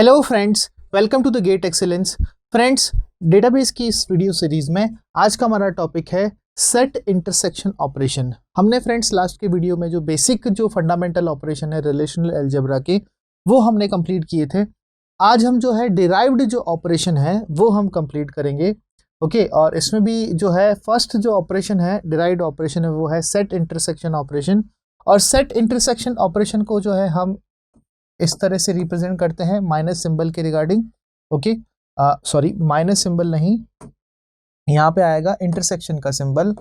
Hello friends, welcome to the gate excellence. Friends, database की इस video series में आज का हमारा टॉपिक है सेट इंटरसेक्शन ऑपरेशन। हमने फ्रेंड्स लास्ट के वीडियो में जो बेसिक जो फंडामेंटल ऑपरेशन है रिलेशनल अलजेब्रा के वो हमने कंप्लीट किए थे। आज हम जो है डिराइव्ड जो ऑपरेशन है वो हम कंप्लीट करेंगे। ओके, और इसमें भी जो है फर्स्ट जो ऑपरेशन है डिराइव्ड ऑपरेशन है वो है सेट इंटरसेक्शन ऑपरेशन। और सेट इंटरसेक्शन ऑपरेशन को जो है हम इस तरह से रिप्रेजेंट करते हैं माइनस सिंबल के regarding. Okay, sorry minus symbol नहीं, यहाँ पे आएगा इंटरसेक्शन का सिंबल।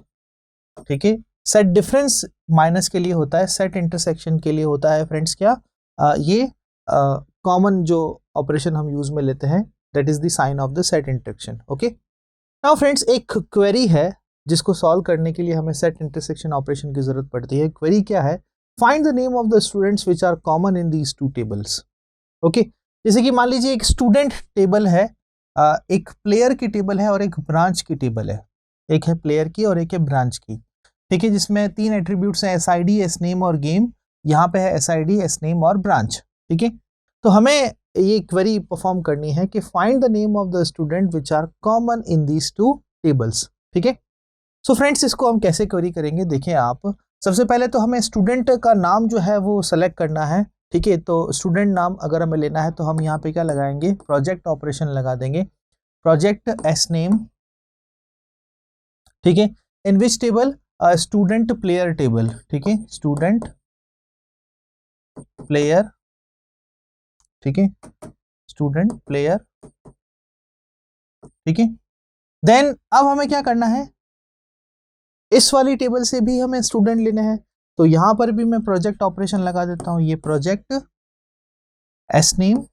ठीक है, सेट डिफरेंस माइनस के लिए होता है, सेट इंटरसेक्शन के लिए होता है फ्रेंड्स क्या, ये कॉमन जो ऑपरेशन हम यूज में लेते हैं, that is the sign of the set intersection. Okay, now friends एक क्वेरी है जिसको सॉल्व करने के लिए हमें सेट इंटरसेक्शन ऑपरेशन की जरूरत पड़ती है। क्वेरी क्या है? Find the name of the students which are common in these two tables. Okay, जैसे कि मान लीजिए एक स्टूडेंट टेबल है, एक प्लेयर की टेबल है और एक ब्रांच की टेबल है। एक है प्लेयर की और एक है ब्रांच की। ठीक है, जिसमें तीन एट्रीब्यूट्स हैं, SID, SNAME और गेम। यहाँ पे है SID, SNAME और ब्रांच। ठीक है, तो हमें ये क्वेरी परफॉर्म करनी है कि find the name of the student which are common in these two tables. ठीक है, सो फ्रेंड्स इसको हम कैसे क्वेरी करेंगे, देखें आप। सबसे पहले तो हमें स्टूडेंट का नाम जो है वो सेलेक्ट करना है। ठीक है, तो स्टूडेंट नाम अगर हमें लेना है तो हम यहाँ पे क्या लगाएंगे, प्रोजेक्ट ऑपरेशन लगा देंगे, प्रोजेक्ट SNAME। ठीक है, इन विच टेबल, स्टूडेंट प्लेयर टेबल। ठीक है, स्टूडेंट प्लेयर। ठीक है, स्टूडेंट प्लेयर। ठीक है, देन अब हमें क्या करना है, इस वाली टेबल से भी हमें स्टूडेंट लेने हैं, तो यहां पर भी मैं प्रोजेक्ट ऑपरेशन लगा देता हूं, ये प्रोजेक्ट SNAME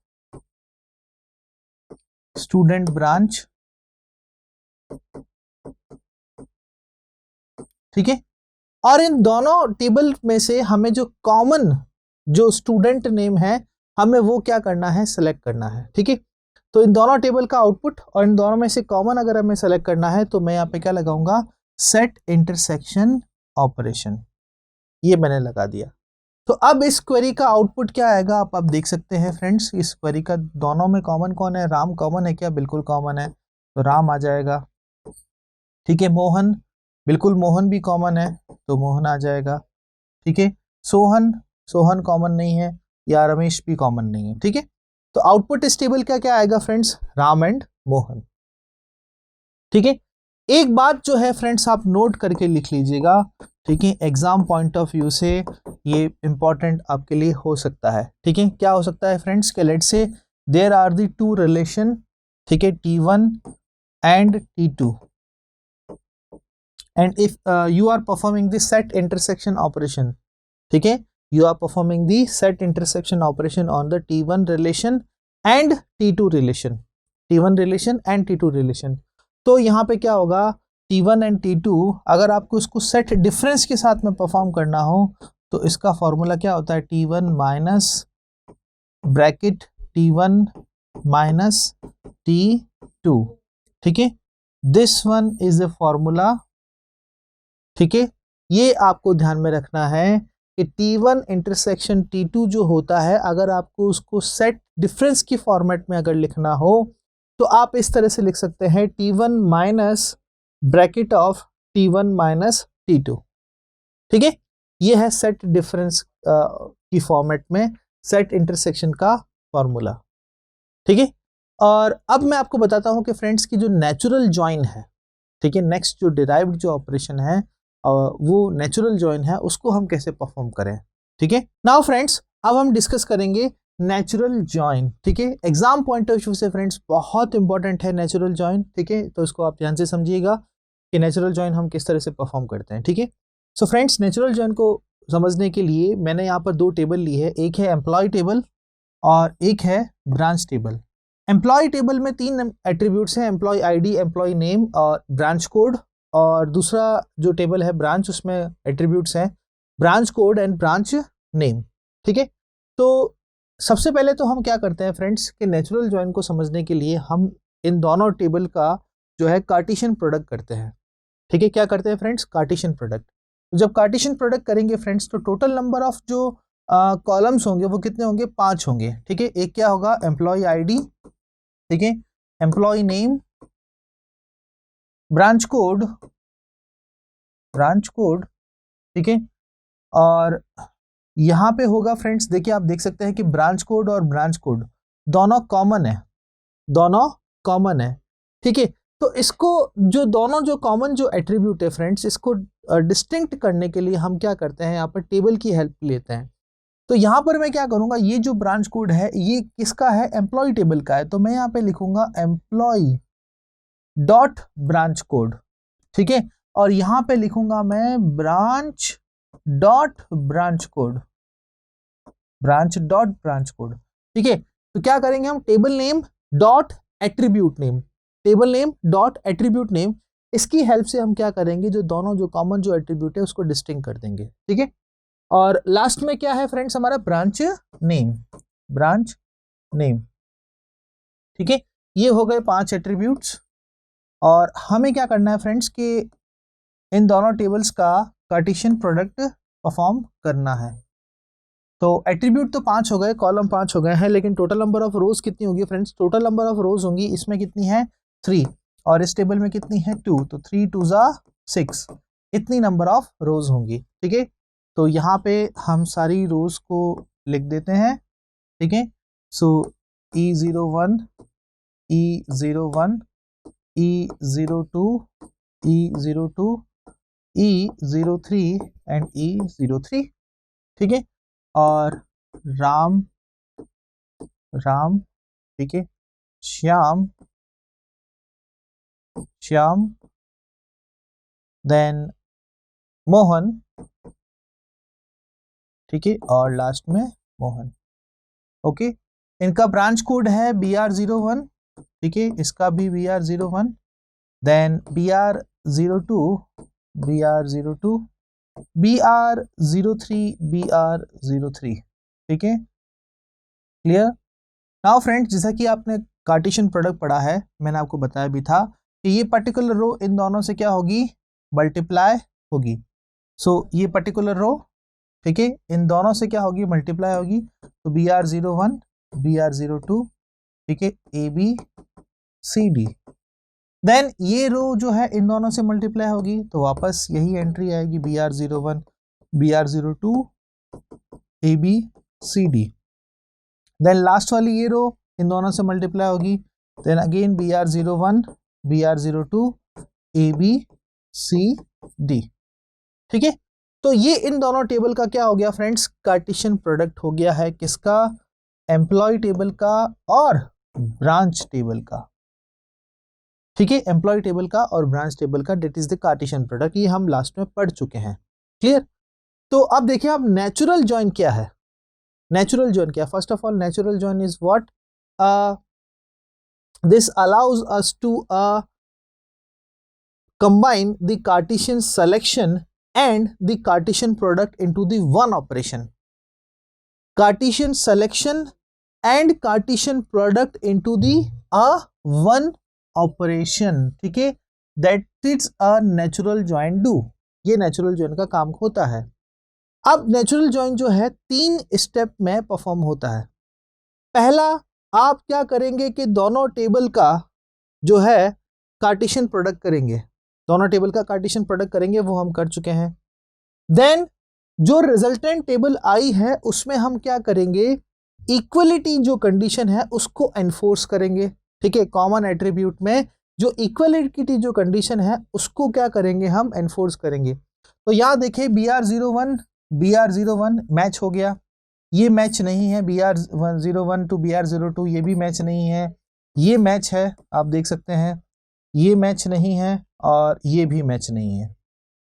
स्टूडेंट ब्रांच। ठीक है, और इन दोनों टेबल में से हमें जो कॉमन जो स्टूडेंट नेम है हमें वो क्या करना है, सेलेक्ट करना है। ठीक है, तो इन दोनों टेबल का आउटपुट और इन दोनों में से कॉमन अगर हमें सेलेक्ट करना है तो मैं यहाँ पे क्या लगाऊंगा, सेट इंटरसेक्शन ऑपरेशन। ये मैंने लगा दिया। तो अब इस क्वेरी का आउटपुट क्या आएगा आप देख सकते हैं फ्रेंड्स। इस क्वेरी का दोनों में कॉमन कौन है, राम कॉमन है क्या? बिल्कुल कॉमन है, तो राम आ जाएगा। ठीक है, मोहन, बिल्कुल मोहन भी कॉमन है तो मोहन आ जाएगा। ठीक है, सोहन, सोहन कॉमन नहीं है, या रमेश भी कॉमन नहीं है। ठीक है, तो आउटपुट इस टेबल का क्या आएगा फ्रेंड्स, राम एंड मोहन। ठीक है, एक बात जो है फ्रेंड्स आप नोट करके लिख लीजिएगा। ठीक है, एग्जाम पॉइंट ऑफ व्यू से ये इंपॉर्टेंट आपके लिए हो सकता है। ठीक है, क्या हो सकता है फ्रेंड्स के let's say there are the two relation. ठीक है, T1 and T2 and if you are performing the set intersection operation, ठीक है, you are performing the set intersection operation on the T1 relation and T2 relation, T1 relation and T2 relation। तो यहाँ पे क्या होगा, T1 and T2 अगर आपको इसको सेट डिफरेंस के साथ में परफॉर्म करना हो तो इसका फॉर्मूला क्या होता है, T1 minus bracket T1 minus T2। ठीक है, this one is the formula. ठीक है, ये आपको ध्यान में रखना है कि T1 इंटरसेक्शन T2 जो होता है, अगर आपको उसको सेट डिफरेंस की फॉर्मेट में अगर लिखना हो तो आप इस तरह से लिख सकते हैं, T1 minus bracket of T1 minus T2। ठीक है, ये है सेट डिफरेंस की फॉर्मेट में सेट इंटरसेक्शन का फॉर्मूला। ठीक है, और अब मैं आपको बताता हूं कि फ्रेंड्स की जो नेचुरल जॉइन है, ठीक है, नेक्स्ट जो डिराइव्ड जो ऑपरेशन है वो नेचुरल जॉइन है, उसको हम कैसे परफॉर्म करें। ठीक है, नाउ फ्रेंड्स अब हम डिस्कस करेंगे नेचुरल जॉइन। ठीक है, एग्जाम पॉइंट ऑफ व्यू से फ्रेंड्स बहुत इंपॉर्टेंट है नेचुरल जॉइन। ठीक है, तो इसको आप ध्यान से समझिएगा कि नेचुरल जॉइन हम किस तरह से परफॉर्म करते हैं। ठीक है, सो फ्रेंड्स नेचुरल जॉइन को समझने के लिए मैंने यहाँ पर दो टेबल ली है, एक है एम्प्लॉय टेबल और एक है ब्रांच टेबल। एम्प्लॉय टेबल में तीन एट्रीब्यूट्स हैं, एम्प्लॉय ID, एम्प्लॉय नेम और ब्रांच कोड। और दूसरा जो टेबल है ब्रांच, उसमें एट्रीब्यूट्स हैं branch code and branch name. ठीक है, तो सबसे पहले तो हम क्या करते हैं फ्रेंड्स कि नेचुरल जॉइन को समझने के लिए हम इन दोनों टेबल का जो है कार्टेशियन प्रोडक्ट करते हैं। ठीक है, क्या करते हैं फ्रेंड्स, कार्टेशियन प्रोडक्ट। तो जब कार्टेशियन प्रोडक्ट करेंगे फ्रेंड्स तो टोटल नंबर ऑफ जो कॉलम्स होंगे वो कितने होंगे, 5 होंगे, ठीक है। एक क्या होगा, एम्प्लॉय आईडी, ठीक है, एम्प्लॉय नेम, ब्रांच कोड, ठीक है, और यहाँ पे होगा फ्रेंड्स, देखिए आप देख सकते हैं कि ब्रांच कोड और ब्रांच कोड दोनों कॉमन है, ठीक है। तो इसको जो दोनों जो कॉमन जो एट्रीब्यूट है फ्रेंड्स, इसको डिस्टिंक्ट करने के लिए हम क्या करते हैं, यहाँ पर टेबल की हेल्प लेते हैं। तो यहाँ पर मैं क्या करूंगा, ये जो ब्रांच कोड है ये किसका है, एम्प्लॉय टेबल का है, तो मैं यहाँ पे लिखूंगा एम्प्लॉय डॉट ब्रांच कोड, ठीक है, और यहाँ पे लिखूंगा मैं ब्रांच डॉट ब्रांच कोड, ठीक है। तो क्या करेंगे हम, table name dot attribute name, इसकी हेल्प से हम क्या करेंगे, जो दोनों जो कॉमन जो एट्रीब्यूट है उसको डिस्टिंक्ट कर देंगे, ठीक है। और लास्ट में क्या है फ्रेंड्स, हमारा ब्रांच नेम, ठीक है। ये हो गए 5 एट्रीब्यूट्स, और हमें क्या करना है फ्रेंड्स कि इन दोनों टेबल्स का कार्टेशियन प्रोडक्ट परफॉर्म करना है। तो एट्रीब्यूट तो 5 हो गए, कॉलम 5 हो गए हैं, लेकिन टोटल नंबर ऑफ रोज कितनी होगी फ्रेंड्स, टोटल नंबर ऑफ रोज होंगी इसमें कितनी है 3, और इस टेबल में कितनी है 2, तो 3 2 जा 6, इतनी नंबर ऑफ रोज होंगी, ठीक है। तो यहाँ पे हम सारी रोज को लिख देते हैं, ठीक है। सो E01, E01, E02, E02, E03 and E03, ठीक है। और राम, ठीक है, श्याम, देन मोहन, ठीक है, और लास्ट में मोहन, ओके। इनका ब्रांच कोड है BR01, ठीक है, इसका भी BR01, then BR02, BR03, BR03, ठीक है, क्लियर। नाउ फ्रेंड्स, जैसा कि आपने कार्टेशियन प्रोडक्ट पढ़ा है, मैंने आपको बताया भी था कि ये पर्टिकुलर रो इन दोनों से क्या होगी, मल्टीप्लाई होगी। सो ये पर्टिकुलर रो, ठीक है, इन दोनों से क्या होगी, मल्टीप्लाई होगी। तो BR01, BR02, ठीक है, ABCD, देन ये रो जो है इन दोनों से मल्टीप्लाई होगी, तो वापस यही एंट्री आएगी, BR01, BR02, ABCD, then last वाली ये रो इन दोनों से मल्टीप्लाई होगी, then again BR01, BR02, ABCD, ठीक है। तो ये इन दोनों टेबल का क्या हो गया फ्रेंड्स, कार्टेशियन प्रोडक्ट हो गया है, किसका, एम्प्लॉय टेबल का और ब्रांच टेबल का, ठीक है, एम्प्लॉय टेबल का और ब्रांच टेबल का, that is the cartesian product, ये हम लास्ट में पढ़ चुके हैं, क्लियर। तो अब देखिए आप नेचुरल जॉइन क्या है, first of all natural join is what, this allows us to combine the Cartesian selection and the Cartesian product into the one operation. Cartesian selection and Cartesian product into the one operation, ठीक है, that is a natural join do, ये natural join का काम होता है। अब natural join जो है 3 स्टेप में परफॉर्म होता है। पहला, आप क्या करेंगे कि दोनों टेबल का जो है कार्टेशियन प्रोडक्ट करेंगे, वो हम कर चुके हैं। देन जो रिजल्टेंट टेबल आई है उसमें हम क्या करेंगे, इक्वलिटी जो कंडीशन है उसको एनफोर्स करेंगे, ठीक है, कॉमन एट्रीब्यूट में जो इक्वलिटी जो कंडीशन है उसको क्या करेंगे, हम एनफोर्स करेंगे। तो यहाँ देखिए BR01 मैच हो गया, ये मैच नहीं है, BR01 टू BR02 ये भी मैच नहीं है, ये मैच है, आप देख सकते हैं, ये मैच नहीं है और ये भी मैच नहीं है,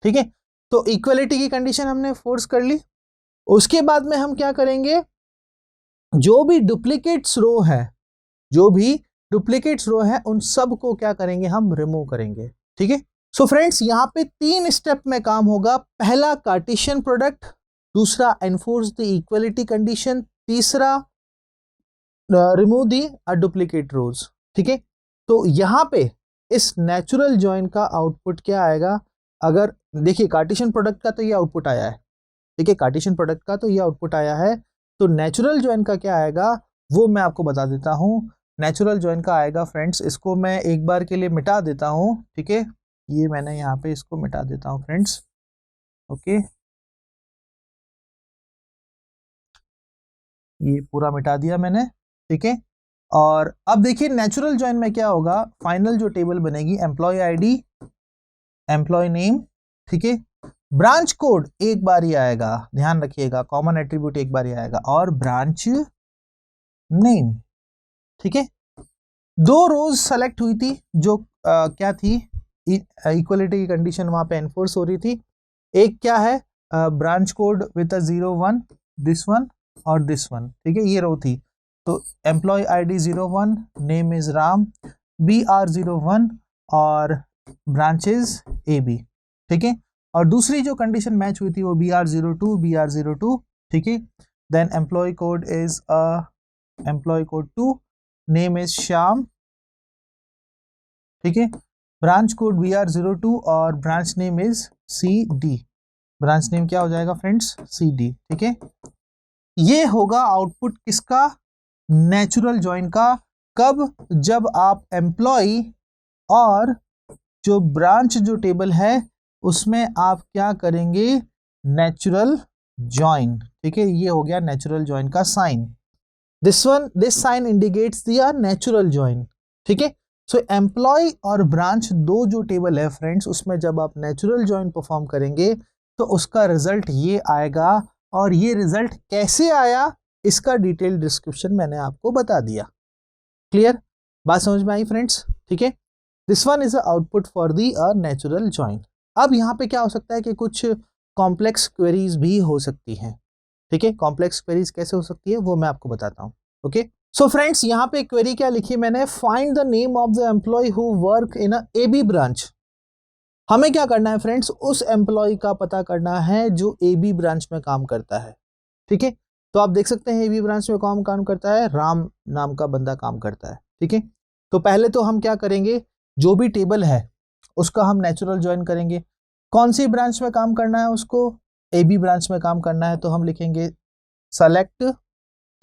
ठीक है। तो इक्वलिटी की कंडीशन हमने फोर्स कर ली। उसके बाद में हम क्या करेंगे, जो भी डुप्लीकेट्स रो है उन सब को क्या करेंगे, हम रिमूव करेंगे, ठीक है। सो फ्रेंड्स, यहाँ पे 3 स्टेप में काम होगा। पहला कार्टेशियन प्रोडक्ट, दूसरा एनफोर्स द इक्वलिटी कंडीशन, तीसरा रिमूव दी डुप्लीकेट रोज, ठीक है। तो यहाँ पे इस नेचुरल जॉइन का आउटपुट क्या आएगा, अगर देखिए कार्टेशियन प्रोडक्ट का तो ये आउटपुट आया है, ठीक है, कार्टेशियन प्रोडक्ट का, तो ये आउटपुट आया है। तो नेचुरल जॉइन का क्या आएगा वो मैं आपको बता देता हूँ। नेचुरल जॉइन का आएगा फ्रेंड्स, इसको मैं एक बार के लिए मिटा देता हूँ, ठीक है, ये मैंने यहाँ पे इसको मिटा देता हूँ फ्रेंड्स, ओके, ये पूरा मिटा दिया मैंने, ठीक है। और अब देखिए नेचुरल जॉइन में क्या होगा, फाइनल जो टेबल बनेगी, एम्प्लॉय आईडी, एम्प्लॉय नेम, ठीक है, ब्रांच कोड एक बार ही आएगा, ध्यान रखिएगा, कॉमन एट्रीब्यूट एक बार ही आएगा, और ब्रांच नेम, ठीक है। दो रोज सेलेक्ट हुई थी जो क्या थी, इक्वलिटी की कंडीशन वहां पे एनफोर्स हो रही थी। एक क्या है, branch code with a 01, this one और दिस वन, ठीक है, ये रो थी। तो employee ID 01, name is Ram, BR01 और ब्रांचेज AB, ठीक है। और दूसरी जो कंडीशन मैच हुई थी वो BR02, ठीक है। Then employee code is employee code 2, name is Shyam, ठीक है। ब्रांच कोड BR02 और branch name is CD, branch name क्या हो जाएगा फ्रेंड्स, CD, ठीक है। ये होगा आउटपुट किसका, नेचुरल जॉइन का। कब, जब आप एम्प्लॉय और जो ब्रांच जो टेबल है उसमें आप क्या करेंगे, नेचुरल जॉइन, ठीक है। ये हो गया नेचुरल जॉइन का sign, this sign indicates the natural join, ठीक है। सो एम्प्लॉय और ब्रांच दो जो टेबल है फ्रेंड्स, उसमें जब आप नेचुरल जॉइन परफॉर्म करेंगे तो उसका रिजल्ट ये आएगा। और ये रिजल्ट कैसे आया इसका डिटेल डिस्क्रिप्शन मैंने आपको बता दिया। क्लियर, बात समझ में आई फ्रेंड्स, ठीक है। This one is output for the natural join. अब यहाँ पे क्या हो सकता है कि कुछ कॉम्प्लेक्स क्वेरीज भी हो सकती हैं, ठीक है। कॉम्प्लेक्स क्वेरीज कैसे हो सकती है वो मैं आपको बताता हूँ, ओके। सो फ्रेंड्स यहाँ पे क्वेरी क्या लिखी मैंने, find the name of the employee who work in a AB branch. हमें क्या करना है फ्रेंड्स, उस एम्प्लॉय का पता करना है जो AB ब्रांच में काम करता है, ठीक है। तो आप देख सकते हैं AB ब्रांच में कौन काम करता है, राम नाम का बंदा काम करता है, ठीक है। तो पहले तो हम क्या करेंगे, जो भी टेबल है उसका हम नेचुरल ज्वाइन करेंगे। कौन सी ब्रांच में काम करना है उसको, AB ब्रांच में काम करना है, तो हम लिखेंगे सेलेक्ट,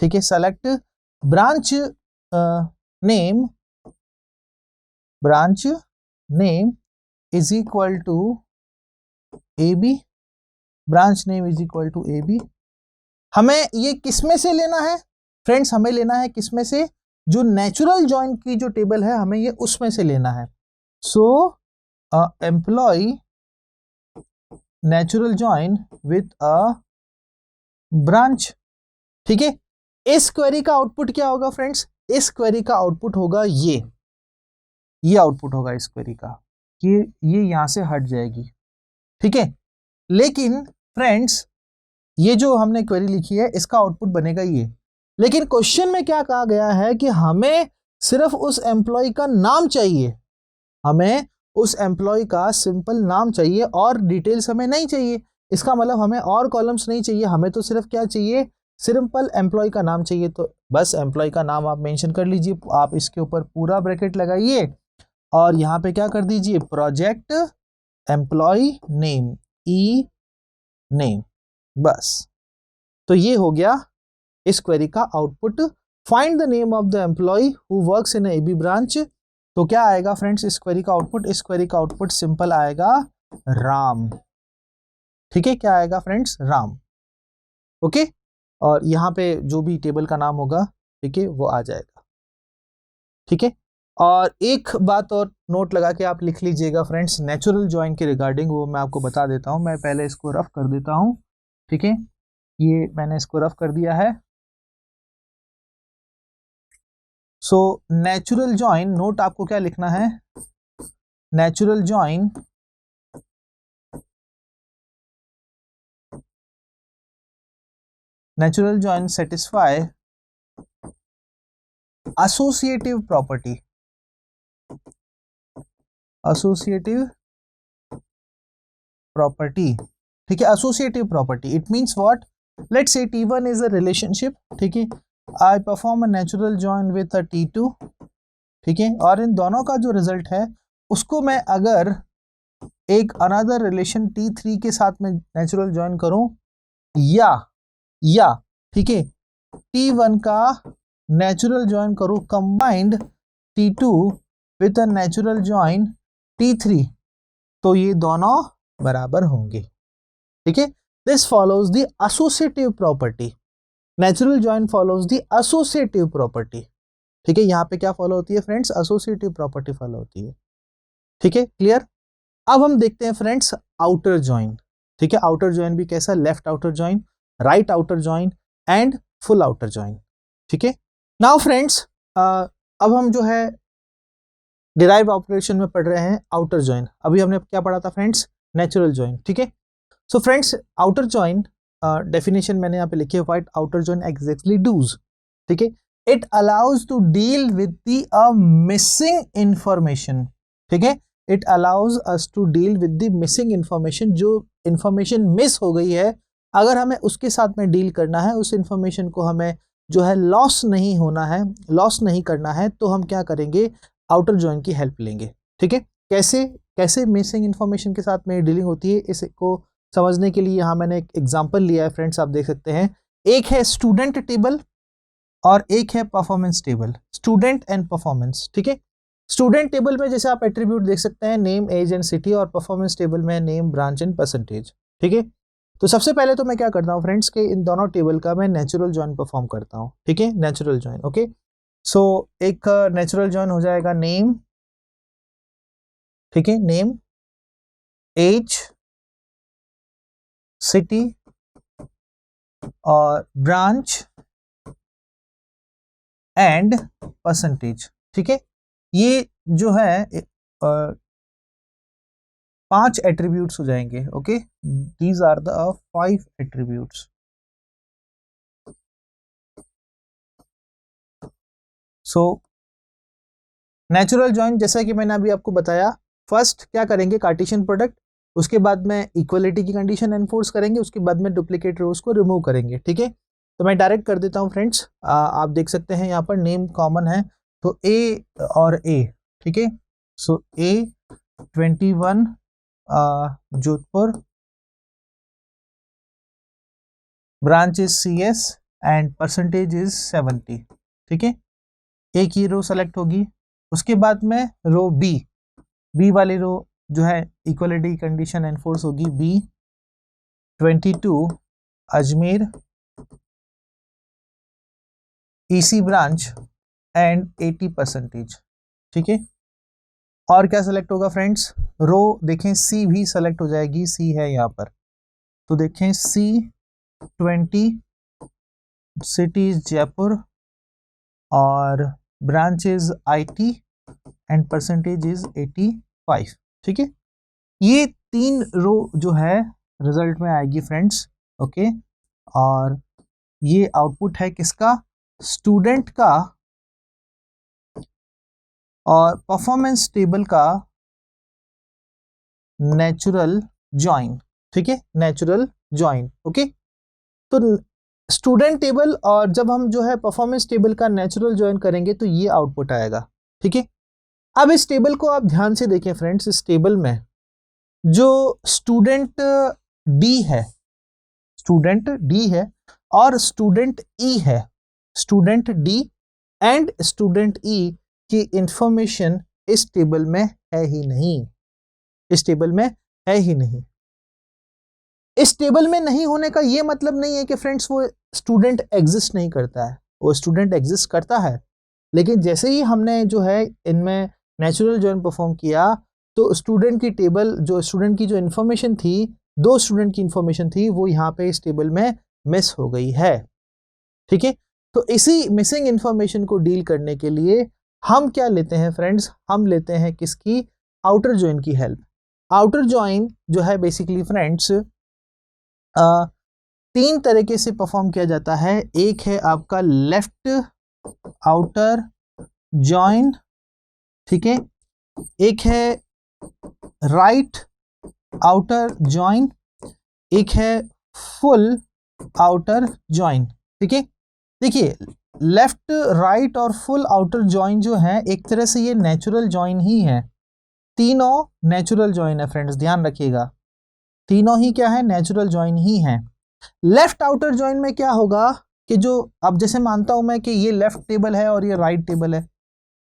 ठीक है, select branch name, branch name is equal to AB, branch name is equal to AB। हमें ये किसमें से लेना है फ्रेंड्स, हमें लेना है किसमें से, जो नेचुरल जॉइन की जो टेबल है हमें ये उसमें से लेना है। So employ natural join with a branch, ठीक है। इस क्वेरी का आउटपुट क्या होगा फ्रेंड्स, इस क्वेरी का आउटपुट होगा ये आउटपुट होगा इस क्वेरी का, कि ये यहां से हट जाएगी, ठीक है। लेकिन फ्रेंड्स ये जो हमने क्वेरी लिखी है इसका आउटपुट बनेगा ये, लेकिन क्वेश्चन में क्या कहा गया है कि हमें सिर्फ उस एम्प्लॉय का नाम चाहिए, हमें उस एम्प्लॉय का सिंपल नाम चाहिए और डिटेल्स हमें नहीं चाहिए। इसका मतलब हमें और कॉलम्स नहीं चाहिए, हमें तो सिर्फ क्या चाहिए, सिंपल एम्प्लॉय का नाम चाहिए। तो बस एम्प्लॉय का नाम आप मेंशन कर लीजिए, आप इसके ऊपर पूरा ब्रैकेट लगाइए और यहाँ पे क्या कर दीजिए, project employee name, E name, बस। तो ये हो गया इस क्वेरी का output, find the name of the employee who works in AB branch. तो क्या आएगा फ्रेंड्स इस क्वेरी का आउटपुट, इस क्वेरी का आउटपुट सिंपल आएगा राम, ठीक है। क्या आएगा फ्रेंड्स, राम, ओके। और यहाँ पे जो भी टेबल का नाम होगा, ठीक है, वो आ जाएगा, ठीक है। और एक बात और नोट लगा के आप लिख लीजिएगा फ्रेंड्स, नेचुरल जॉइन के रिगार्डिंग, वो मैं आपको बता देता हूँ। मैं पहले इसको रफ कर देता हूँ, ठीक है, ये मैंने इसको रफ कर दिया है। सो नेचुरल जॉइन, नोट आपको क्या लिखना है, natural join satisfy associative property, associative property, ठीक है। Associative property it means what, let's say T1 is a relationship, ठीक है, I perform a natural join with a T2, ठीक है, और इन दोनों का जो रिजल्ट है उसको मैं अगर एक अनदर रिलेशन T3 के साथ में नेचुरल जॉइन करूं या ठीक है T1 का नेचुरल ज्वाइन करो combined T2 with a natural join T3, तो ये दोनों बराबर होंगे। ठीक है, this follows the associative property, natural join follows the associative property. ठीक है, यहाँ पे क्या फॉलो होती है फ्रेंड्स, एसोसिएटिव प्रॉपर्टी फॉलो होती है। ठीक है, क्लियर। अब हम देखते हैं फ्रेंड्स आउटर ज्वाइन। ठीक है, आउटर ज्वाइन भी कैसा, left outer join, right outer join and full outer join. ठीक है, नाउ फ्रेंड्स अब हम जो है डिराइव ऑपरेशन में पढ़ रहे हैं आउटर ज्वाइन। अभी हमने क्या पढ़ा था फ्रेंड्स, नेचुरल ज्वाइन। ठीक है, so friends outer join definition मैंने यहाँ पे लिखी है, what outer join exactly does. ठीक है, it allows to deal with the missing information. ठीक है, it allows us to deal with the missing information, जो इंफॉर्मेशन मिस हो गई है अगर हमें उसके साथ में डील करना है, उस इंफॉर्मेशन को हमें जो है लॉस नहीं होना है, लॉस नहीं करना है, तो हम क्या करेंगे, आउटर ज्वाइन की हेल्प लेंगे। ठीक है, कैसे कैसे मिसिंग इंफॉर्मेशन के साथ में डीलिंग होती है, इसको समझने के लिए यहाँ मैंने एक एग्जांपल लिया है फ्रेंड्स, आप देख सकते हैं। एक है स्टूडेंट टेबल और एक है performance table, student and performance. ठीक है, स्टूडेंट टेबल में जैसे आप एट्रीब्यूट देख सकते हैं नेम, एज एंड सिटी, और परफॉर्मेंस टेबल में नेम, ब्रांच एंड परसेंटेज। ठीक है, तो सबसे पहले तो मैं क्या करता हूँ फ्रेंड्स के इन दोनों टेबल का मैं नेचुरल ज्वाइन परफॉर्म करता हूँ। ठीक है, नेचुरल ज्वाइन। ओके, सो एक नेचुरल ज्वाइन हो जाएगा नेम, ठीक है, नेम, एज, सिटी और ब्रांच एंड परसेंटेज। ठीक है, ये जो है 5 एट्रीब्यूट्स हो जाएंगे। Okay, these are the 5 attributes. So natural join जैसा कि मैंने अभी आपको बताया, फर्स्ट क्या करेंगे, कार्टेशियन प्रोडक्ट, उसके बाद में इक्वलिटी की कंडीशन एनफोर्स करेंगे, उसके बाद में डुप्लीकेट रोज को रिमूव करेंगे। ठीक है, तो मैं डायरेक्ट कर देता हूं फ्रेंड्स। आप देख सकते हैं यहाँ पर नेम कॉमन है, तो ए और ए। ठीक है, सो ए 21 Jodhpur, branch is CS and percentage is 70। ठीक है, एक ही रो सेलेक्ट होगी। उसके बाद में रो बी वाली रो जो है इक्वलिटी कंडीशन एनफोर्स होगी, B 22 Ajmer, EC branch and 80 percentage. ठीक है, और क्या सेलेक्ट होगा फ्रेंड्स, रो देखें सी भी सेलेक्ट हो जाएगी, सी है यहाँ पर, तो देखें C20 सिटी इज जयपुर और branch is IT and percentage is 85। ठीक है, ये 3 रो जो है रिजल्ट में आएगी फ्रेंड्स। ओके, और ये आउटपुट है किसका, स्टूडेंट का और परफॉर्मेंस टेबल का नेचुरल ज्वाइन। ठीक है, नेचुरल ज्वाइन। ओके, तो स्टूडेंट टेबल और जब हम जो है परफॉर्मेंस टेबल का नेचुरल ज्वाइन करेंगे तो ये आउटपुट आएगा। ठीक है, अब इस टेबल को आप ध्यान से देखें फ्रेंड्स, इस टेबल में जो स्टूडेंट डी है, स्टूडेंट डी है और स्टूडेंट ई है, स्टूडेंट डी एंड स्टूडेंट ई की इंफॉर्मेशन इस टेबल में है ही नहीं, इस टेबल में है ही नहीं। इस टेबल में नहीं होने का ये मतलब नहीं है कि फ्रेंड्स वो स्टूडेंट एग्जिस्ट नहीं करता है, वो स्टूडेंट एग्जिस्ट करता है, लेकिन जैसे ही हमने जो है इनमें नेचुरल ज्वाइन परफॉर्म किया तो स्टूडेंट की टेबल, जो स्टूडेंट की जो इन्फॉर्मेशन थी, 2 स्टूडेंट की इन्फॉर्मेशन थी, वो यहाँ पे इस टेबल में मिस हो गई है। ठीक है, तो इसी मिसिंग इन्फॉर्मेशन को डील करने के लिए हम क्या लेते हैं फ्रेंड्स, हम लेते हैं किसकी, आउटर ज्वाइन की हेल्प। आउटर ज्वाइन जो है बेसिकली फ्रेंड्स 3 तरीके से परफॉर्म किया जाता है। एक है आपका लेफ्ट आउटर ज्वाइन, ठीक है, एक है राइट आउटर ज्वाइन, एक है फुल आउटर ज्वाइन। ठीक है, देखिए लेफ्ट, राइट और फुल आउटर ज्वाइन जो है एक तरह से ये नेचुरल ज्वाइन ही है, तीनों नेचुरल ज्वाइन है फ्रेंड्स, ध्यान रखिएगा, तीनों ही क्या है, नेचुरल ज्वाइन ही है। लेफ्ट आउटर जॉइन में क्या होगा कि जो, अब जैसे मानता हूं मैं कि ये लेफ्ट टेबल है और ये राइट टेबल है,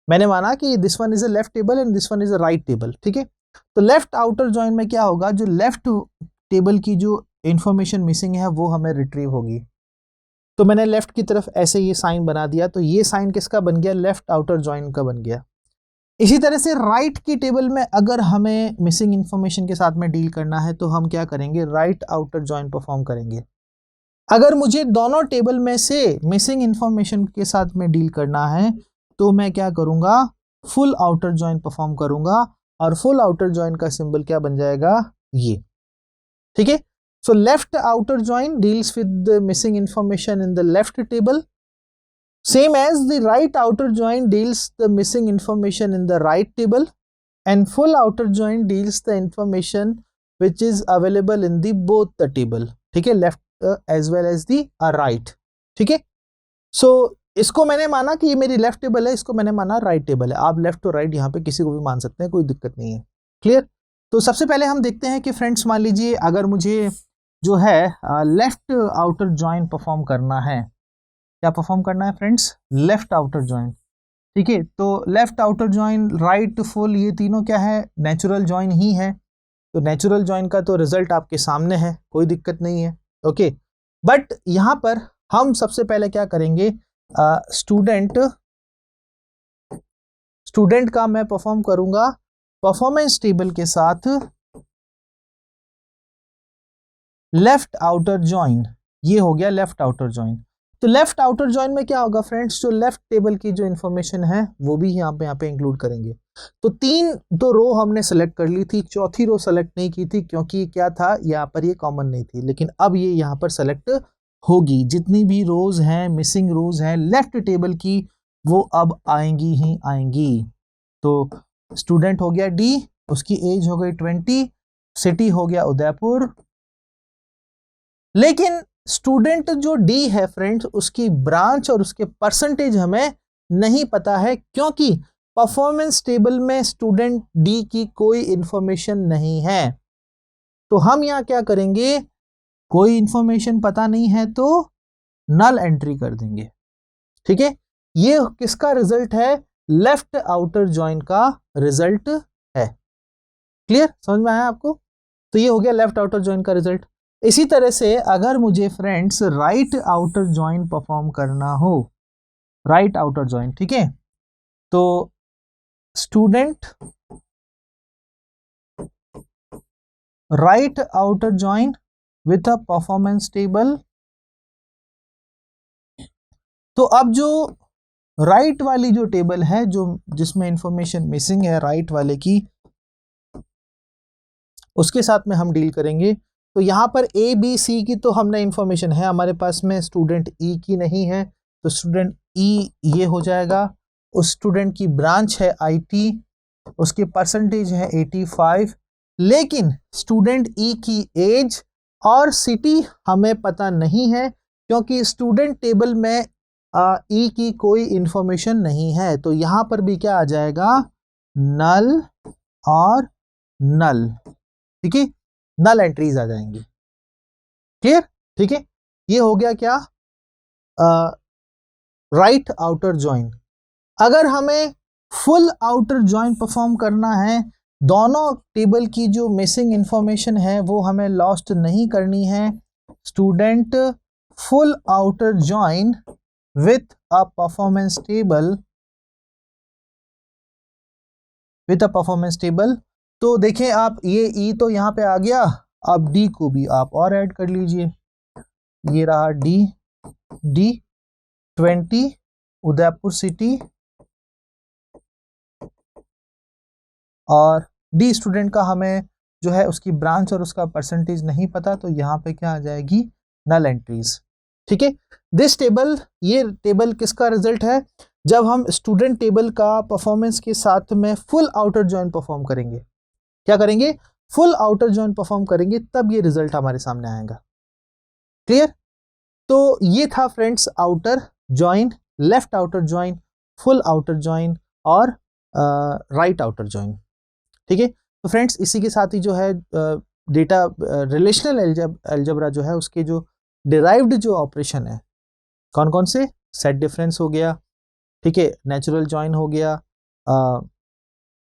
मैंने माना कि this one is a left table and this one is a right table, ठीक है। तो लेफ्ट आउटर जॉइन में क्या होगा, जो लेफ्ट टेबल की जो इंफॉर्मेशन मिसिंग है वो हमें रिट्रीव होगी। तो मैंने लेफ्ट की तरफ ऐसे ये साइन बना दिया, तो ये साइन किसका बन गया, लेफ्ट आउटर जॉइन का बन गया। इसी तरह से राइट की टेबल में अगर हमें मिसिंग इंफॉर्मेशन के साथ में डील करना है तो हम क्या करेंगे, राइट आउटर जॉइन परफॉर्म करेंगे। अगर मुझे दोनों टेबल में से मिसिंग इंफॉर्मेशन के साथ में डील करना है तो मैं क्या करूंगा, फुल आउटर जॉइन परफॉर्म करूंगा, और फुल आउटर जॉइन का सिंबल क्या बन जाएगा, ये, ठीक है। So left outer join deals with the missing information in the left table, same as the right outer join deals the missing information in the right table, and full outer join deals the information which is available in the both the table, ठीक है, left as well as the right, ठीक है। सो इसको मैंने माना कि ये मेरी लेफ्ट टेबल है, इसको मैंने माना राइट टेबल है। आप लेफ्ट और राइट यहाँ पे किसी को भी मान सकते हैं, कोई दिक्कत नहीं है, क्लियर। तो सबसे पहले हम देखते हैं कि फ्रेंड्स मान लीजिए अगर मुझे जो है लेफ्ट आउटर जॉइन परफॉर्म करना है, क्या परफॉर्म करना है फ्रेंड्स, लेफ्ट आउटर जॉइन, ठीक है। तो left outer join, right, full, ये तीनों क्या है, नेचुरल जॉइन ही है। तो नेचुरल जॉइन का तो रिजल्ट आपके सामने है, कोई दिक्कत नहीं है, ओके। बट यहां पर हम सबसे पहले क्या करेंगे, स्टूडेंट का मैं परफॉर्म करूंगा परफॉर्मेंस टेबल के साथ लेफ्ट आउटर जॉइन, ये हो गया लेफ्ट आउटर जॉइन। तो लेफ्ट आउटर जॉइन में क्या होगा फ्रेंड्स, जो लेफ्ट टेबल की जो इंफॉर्मेशन है वो भी यहाँ पे इंक्लूड करेंगे। तो तीन तो रो हमने सेलेक्ट कर ली थी, चौथी रो सेलेक्ट नहीं की थी क्योंकि क्या था, यहाँ पर ये कॉमन नहीं थी, लेकिन अब ये यहाँ पर सेलेक्ट होगी। जितनी भी रोज हैं, मिसिंग रोज हैं लेफ्ट टेबल की, वो अब आएंगी ही आएंगी। तो स्टूडेंट हो गया डी, उसकी एज हो गई 20, सिटी हो गया उदयपुर। लेकिन स्टूडेंट जो डी है फ्रेंड्स, उसकी ब्रांच और उसके परसेंटेज हमें नहीं पता है, क्योंकि परफॉर्मेंस टेबल में स्टूडेंट डी की कोई इंफॉर्मेशन नहीं है। तो हम यहां क्या करेंगे, कोई इंफॉर्मेशन पता नहीं है तो नल एंट्री कर देंगे, ठीक है। ये किसका रिजल्ट है, लेफ्ट आउटर जॉइन का रिजल्ट है, क्लियर, समझ में आया आपको। तो ये हो गया लेफ्ट आउटर जॉइन का रिजल्ट। इसी तरह से अगर मुझे friends right outer join perform करना हो, राइट आउटर जॉइन, ठीक है, तो student right outer join with a performance table. तो अब जो राइट वाली जो टेबल है, जो जिसमें इंफॉर्मेशन मिसिंग है राइट वाले की, उसके साथ में हम डील करेंगे। तो यहाँ पर ए बी सी की तो हमने इंफॉर्मेशन है हमारे पास में, स्टूडेंट ई की नहीं है, तो स्टूडेंट ई ये हो जाएगा। उस स्टूडेंट की ब्रांच है आईटी, उसकी परसेंटेज है 85, लेकिन स्टूडेंट ई की एज और सिटी हमें पता नहीं है, क्योंकि स्टूडेंट टेबल में ई की कोई इंफॉर्मेशन नहीं है। तो यहाँ पर भी क्या आ जाएगा, नल और नल, ठीक है, नल एंट्रीज आ जाएंगी, क्लियर, ठीक है। ये हो गया क्या, राइट आउटर जॉइन। अगर हमें फुल आउटर जॉइन परफॉर्म करना है, दोनों टेबल की जो मिसिंग इंफॉर्मेशन है वो हमें लॉस्ट नहीं करनी है, student full outer join with a performance table, with a performance table. तो देखें आप, ये ई तो यहाँ पे आ गया, अब डी को भी आप और ऐड कर लीजिए, ये रहा डी, डी 20 उदयपुर सिटी, और डी स्टूडेंट का हमें जो है उसकी ब्रांच और उसका परसेंटेज नहीं पता, तो यहाँ पे क्या आ जाएगी, नल एंट्रीज, ठीक है। दिस टेबल, ये टेबल किसका रिजल्ट है, जब हम स्टूडेंट टेबल का परफॉर्मेंस के साथ में फुल आउटर जॉइन परफॉर्म करेंगे, क्या करेंगे, फुल आउटर जॉइन परफॉर्म करेंगे, तब ये रिजल्ट हमारे सामने आएगा, क्लियर। तो ये था friends outer join, left outer join, full outer join और राइट आउटर जॉइन, ठीक है। तो फ्रेंड्स इसी के साथ ही जो है डेटा रिलेशनल अलजेब्रा जो है उसके जो डिराइव्ड जो ऑपरेशन है, कौन कौन से, सेट डिफरेंस हो गया, ठीक है, नेचुरल जॉइन हो गया,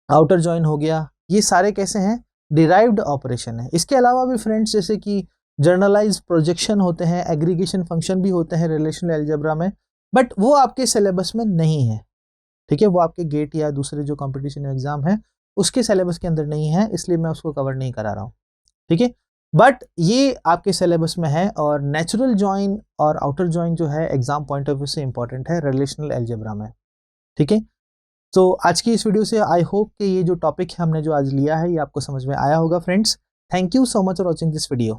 आउटर जॉइन हो गया, ये सारे कैसे हैं, डिराइव्ड ऑपरेशन है। इसके अलावा भी फ्रेंड्स जैसे कि जर्नलाइज प्रोजेक्शन होते हैं, एग्रीगेशन फंक्शन भी होते हैं रिलेशनल अलजेब्रा में, बट वो आपके सिलेबस में नहीं है, ठीक है, वो आपके गेट या दूसरे जो कंपटीशन एग्जाम है उसके सिलेबस के अंदर नहीं है, इसलिए मैं उसको कवर नहीं करा रहा हूँ, ठीक है, बट ये आपके सिलेबस में है। और नेचुरल जॉइन और आउटर जॉइन जो है एग्जाम पॉइंट ऑफ व्यू से इंपॉर्टेंट है रिलेशनल अलजेब्रा में, ठीक है। तो आज की इस वीडियो से आई होप कि ये जो टॉपिक है हमने जो आज लिया है ये आपको समझ में आया होगा friends. Thank you so much for watching this video.